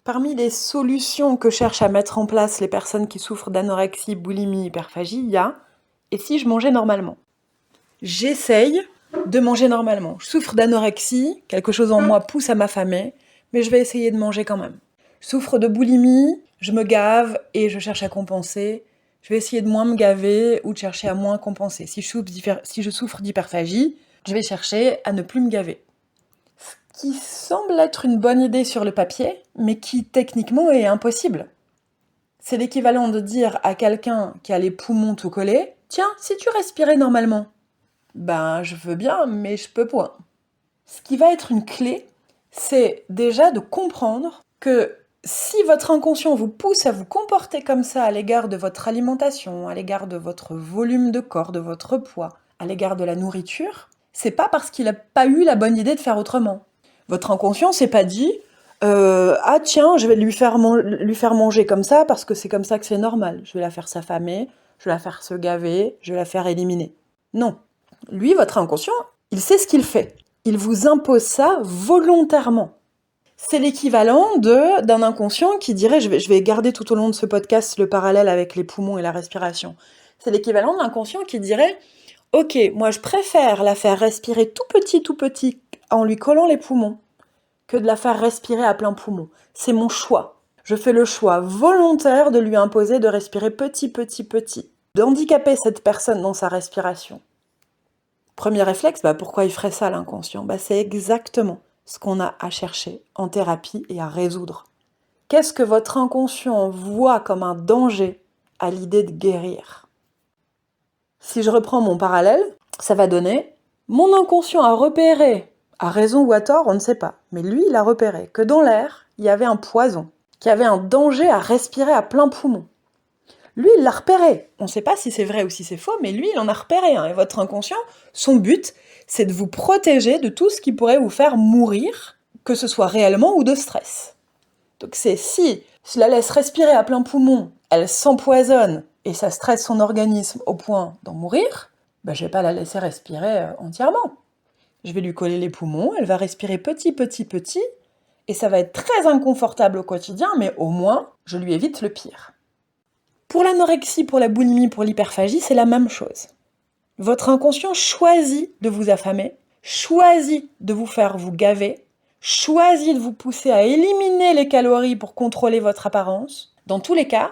Parmi les solutions que cherchent à mettre en place les personnes qui souffrent d'anorexie, boulimie, hyperphagie, il y a « et si je mangeais normalement ?» J'essaye de manger normalement. Je souffre d'anorexie, quelque chose en moi pousse à m'affamer, mais je vais essayer de manger quand même. Je souffre de boulimie, je me gave et je cherche à compenser. Je vais essayer de moins me gaver ou de chercher à moins compenser. Si je souffre d'hyperphagie, je vais chercher à ne plus me gaver. Ce qui semble être une bonne idée sur le papier, mais qui techniquement est impossible. C'est l'équivalent de dire à quelqu'un qui a les poumons tout collés « Tiens, si tu respirais normalement ?» Ben, je veux bien, mais je peux point. Ce qui va être une clé, c'est déjà de comprendre que si votre inconscient vous pousse à vous comporter comme ça à l'égard de votre alimentation, à l'égard de votre volume de corps, de votre poids, à l'égard de la nourriture, c'est pas parce qu'il n'a pas eu la bonne idée de faire autrement. Votre inconscient s'est pas dit ah tiens, je vais lui faire manger comme ça parce que c'est comme ça que c'est normal. Je vais la faire s'affamer, je vais la faire se gaver, je vais la faire éliminer. Non. Lui, votre inconscient, il sait ce qu'il fait. Il vous impose ça volontairement. C'est l'équivalent d'un inconscient qui dirait, je vais garder tout au long de ce podcast le parallèle avec les poumons et la respiration. C'est l'équivalent d'un inconscient qui dirait, ok, moi je préfère la faire respirer tout petit, en lui collant les poumons, que de la faire respirer à plein poumon. C'est mon choix. Je fais le choix volontaire de lui imposer de respirer petit, d'handicaper cette personne dans sa respiration. Premier réflexe, pourquoi il ferait ça l'inconscient ? C'est exactement ce qu'on a à chercher en thérapie et à résoudre. Qu'est-ce que votre inconscient voit comme un danger à l'idée de guérir ? Si je reprends mon parallèle, ça va donner « Mon inconscient a repéré, à raison ou à tort, on ne sait pas, mais lui, il a repéré que dans l'air, il y avait un poison, qu'il y avait un danger à respirer à plein poumon. Lui, il l'a repéré. On ne sait pas si c'est vrai ou si c'est faux, mais lui, il en a repéré un. Et votre inconscient, son but, c'est de vous protéger de tout ce qui pourrait vous faire mourir, que ce soit réellement ou de stress. Donc c'est si je la laisse respirer à plein poumon, elle s'empoisonne et ça stresse son organisme au point d'en mourir, je ne vais pas la laisser respirer entièrement. Je vais lui coller les poumons, elle va respirer petit, et ça va être très inconfortable au quotidien, mais au moins, je lui évite le pire. Pour l'anorexie, pour la boulimie, pour l'hyperphagie, c'est la même chose. Votre inconscient choisit de vous affamer, choisit de vous faire vous gaver, choisit de vous pousser à éliminer les calories pour contrôler votre apparence. Dans tous les cas,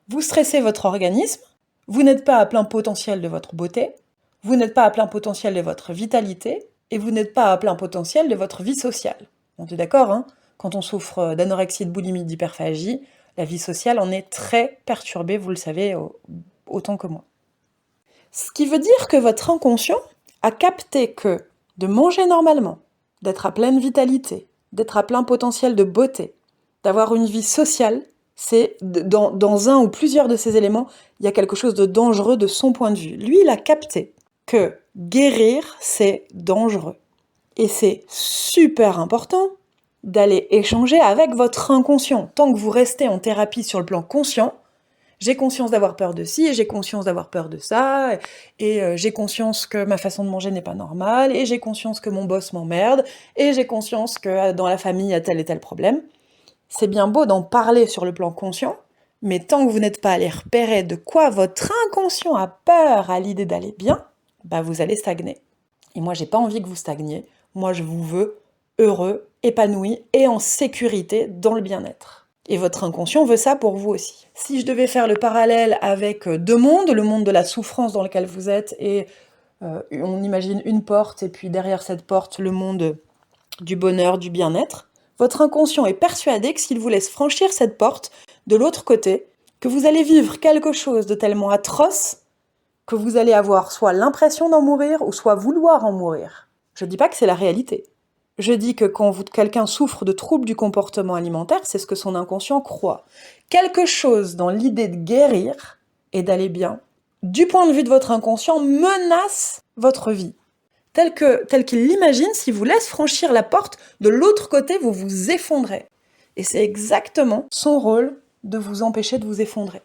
vous stressez votre organisme, vous n'êtes pas à plein potentiel de votre beauté, vous n'êtes pas à plein potentiel de votre vitalité, et vous n'êtes pas à plein potentiel de votre vie sociale. On est d'accord, hein ? Quand on souffre d'anorexie, de boulimie, d'hyperphagie, la vie sociale en est très perturbée, vous le savez autant que moi. Ce qui veut dire que votre inconscient a capté que de manger normalement, d'être à pleine vitalité, d'être à plein potentiel de beauté, d'avoir une vie sociale, c'est dans un ou plusieurs de ces éléments, il y a quelque chose de dangereux de son point de vue. Lui, il a capté que guérir, c'est dangereux. Et c'est super important d'aller échanger avec votre inconscient. Tant que vous restez en thérapie sur le plan conscient, j'ai conscience d'avoir peur de ci, j'ai conscience d'avoir peur de ça, et j'ai conscience que ma façon de manger n'est pas normale, et j'ai conscience que mon boss m'emmerde, et j'ai conscience que dans la famille, il y a tel et tel problème. C'est bien beau d'en parler sur le plan conscient, mais tant que vous n'êtes pas allé repérer de quoi votre inconscient a peur à l'idée d'aller bien, vous allez stagner. Et moi, j'ai pas envie que vous stagniez. Moi, je vous veux heureux, épanoui et en sécurité dans le bien-être. Et votre inconscient veut ça pour vous aussi. Si je devais faire le parallèle avec deux mondes, le monde de la souffrance dans lequel vous êtes et on imagine une porte et puis derrière cette porte, le monde du bonheur, du bien-être, votre inconscient est persuadé que s'il vous laisse franchir cette porte de l'autre côté, que vous allez vivre quelque chose de tellement atroce que vous allez avoir soit l'impression d'en mourir ou soit vouloir en mourir. Je ne dis pas que c'est la réalité. Je dis que quand quelqu'un souffre de troubles du comportement alimentaire, c'est ce que son inconscient croit. Quelque chose dans l'idée de guérir et d'aller bien, du point de vue de votre inconscient, menace votre vie. Tel qu'il l'imagine, si vous laisse franchir la porte, de l'autre côté, vous vous effondrez. Et c'est exactement son rôle de vous empêcher de vous effondrer.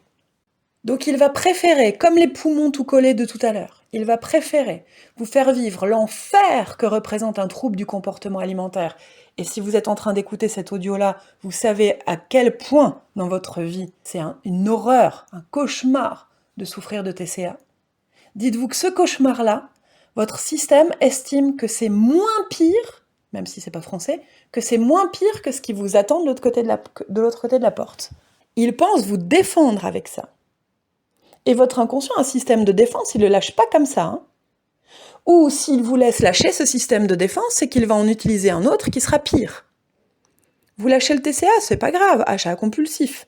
Donc il va préférer, comme les poumons tout collés de tout à l'heure, il va préférer vous faire vivre l'enfer que représente un trouble du comportement alimentaire Et si vous êtes en train d'écouter cet audio-là, vous savez à quel point dans votre vie c'est une horreur, un cauchemar de souffrir de TCA. Dites-vous que ce cauchemar-là, votre système estime que c'est moins pire, même si c'est pas français, que c'est moins pire que ce qui vous attend de l'autre côté de la porte. Il pense vous défendre avec ça. Et votre inconscient, un système de défense, il le lâche pas comme ça. Ou s'il vous laisse lâcher ce système de défense, c'est qu'il va en utiliser un autre qui sera pire. Vous lâchez le TCA, c'est pas grave, achat compulsif.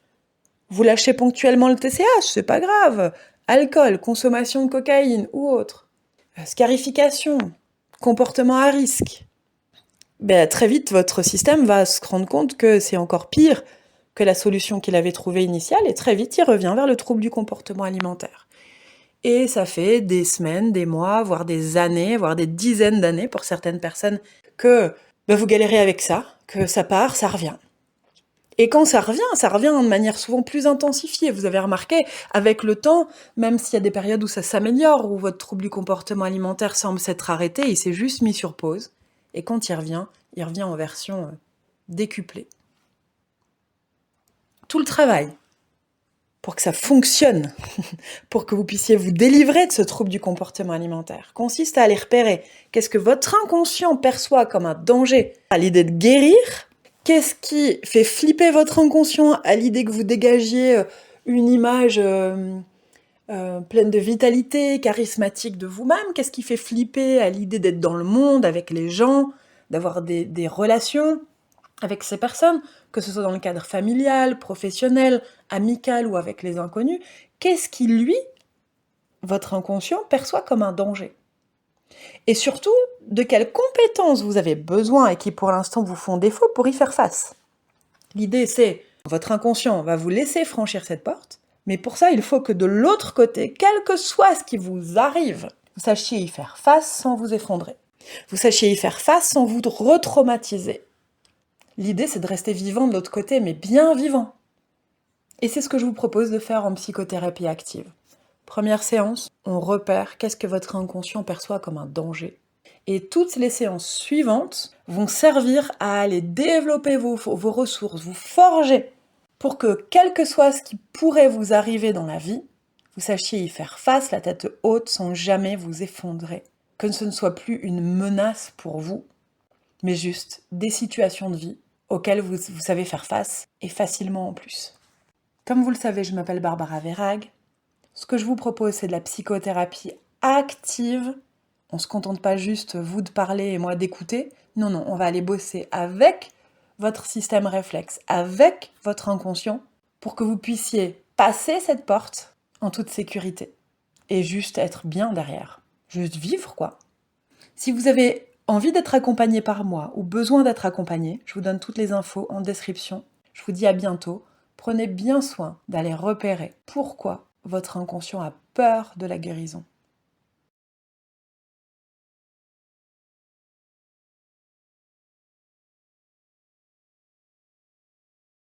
Vous lâchez ponctuellement le TCA, c'est pas grave. Alcool, consommation de cocaïne ou autre. Scarification, comportement à risque. Très vite, votre système va se rendre compte que c'est encore pire que la solution qu'il avait trouvée initiale, et très vite, il revient vers le trouble du comportement alimentaire. Et ça fait des semaines, des mois, voire des années, voire des dizaines d'années pour certaines personnes que vous galérez avec ça, que ça part, ça revient. Et quand ça revient de manière souvent plus intensifiée. Vous avez remarqué, avec le temps, même s'il y a des périodes où ça s'améliore, où votre trouble du comportement alimentaire semble s'être arrêté, il s'est juste mis sur pause. Et quand il revient en version décuplée. Tout le travail pour que ça fonctionne, pour que vous puissiez vous délivrer de ce trouble du comportement alimentaire, consiste à aller repérer qu'est-ce que votre inconscient perçoit comme un danger à l'idée de guérir, qu'est-ce qui fait flipper votre inconscient à l'idée que vous dégagiez une image pleine de vitalité, charismatique de vous-même, qu'est-ce qui fait flipper à l'idée d'être dans le monde avec les gens, d'avoir des relations avec ces personnes, que ce soit dans le cadre familial, professionnel, amical ou avec les inconnus, qu'est-ce qui, lui, votre inconscient, perçoit comme un danger ? Et surtout, de quelles compétences vous avez besoin et qui pour l'instant vous font défaut pour y faire face ? L'idée c'est, votre inconscient va vous laisser franchir cette porte, mais pour ça il faut que de l'autre côté, quel que soit ce qui vous arrive, vous sachiez y faire face sans vous effondrer. Vous sachiez y faire face sans vous retraumatiser. L'idée, c'est de rester vivant de l'autre côté, mais bien vivant. Et c'est ce que je vous propose de faire en psychothérapie active. Première séance, on repère qu'est-ce que votre inconscient perçoit comme un danger. Et toutes les séances suivantes vont servir à aller développer vos ressources, vous forger, pour que, quel que soit ce qui pourrait vous arriver dans la vie, vous sachiez y faire face, la tête haute, sans jamais vous effondrer. Que ce ne soit plus une menace pour vous, mais juste des situations de vie auxquelles vous savez faire face, et facilement en plus. Comme vous le savez, je m'appelle Barbara Verhaeghe. Ce que je vous propose, c'est de la psychothérapie active. On ne se contente pas juste, vous, de parler et moi d'écouter. Non, on va aller bosser avec votre système réflexe, avec votre inconscient, pour que vous puissiez passer cette porte en toute sécurité. Et juste être bien derrière. Juste vivre, quoi. Si vous avez envie d'être accompagné par moi ou besoin d'être accompagné, je vous donne toutes les infos en description. Je vous dis à bientôt. Prenez bien soin d'aller repérer pourquoi votre inconscient a peur de la guérison.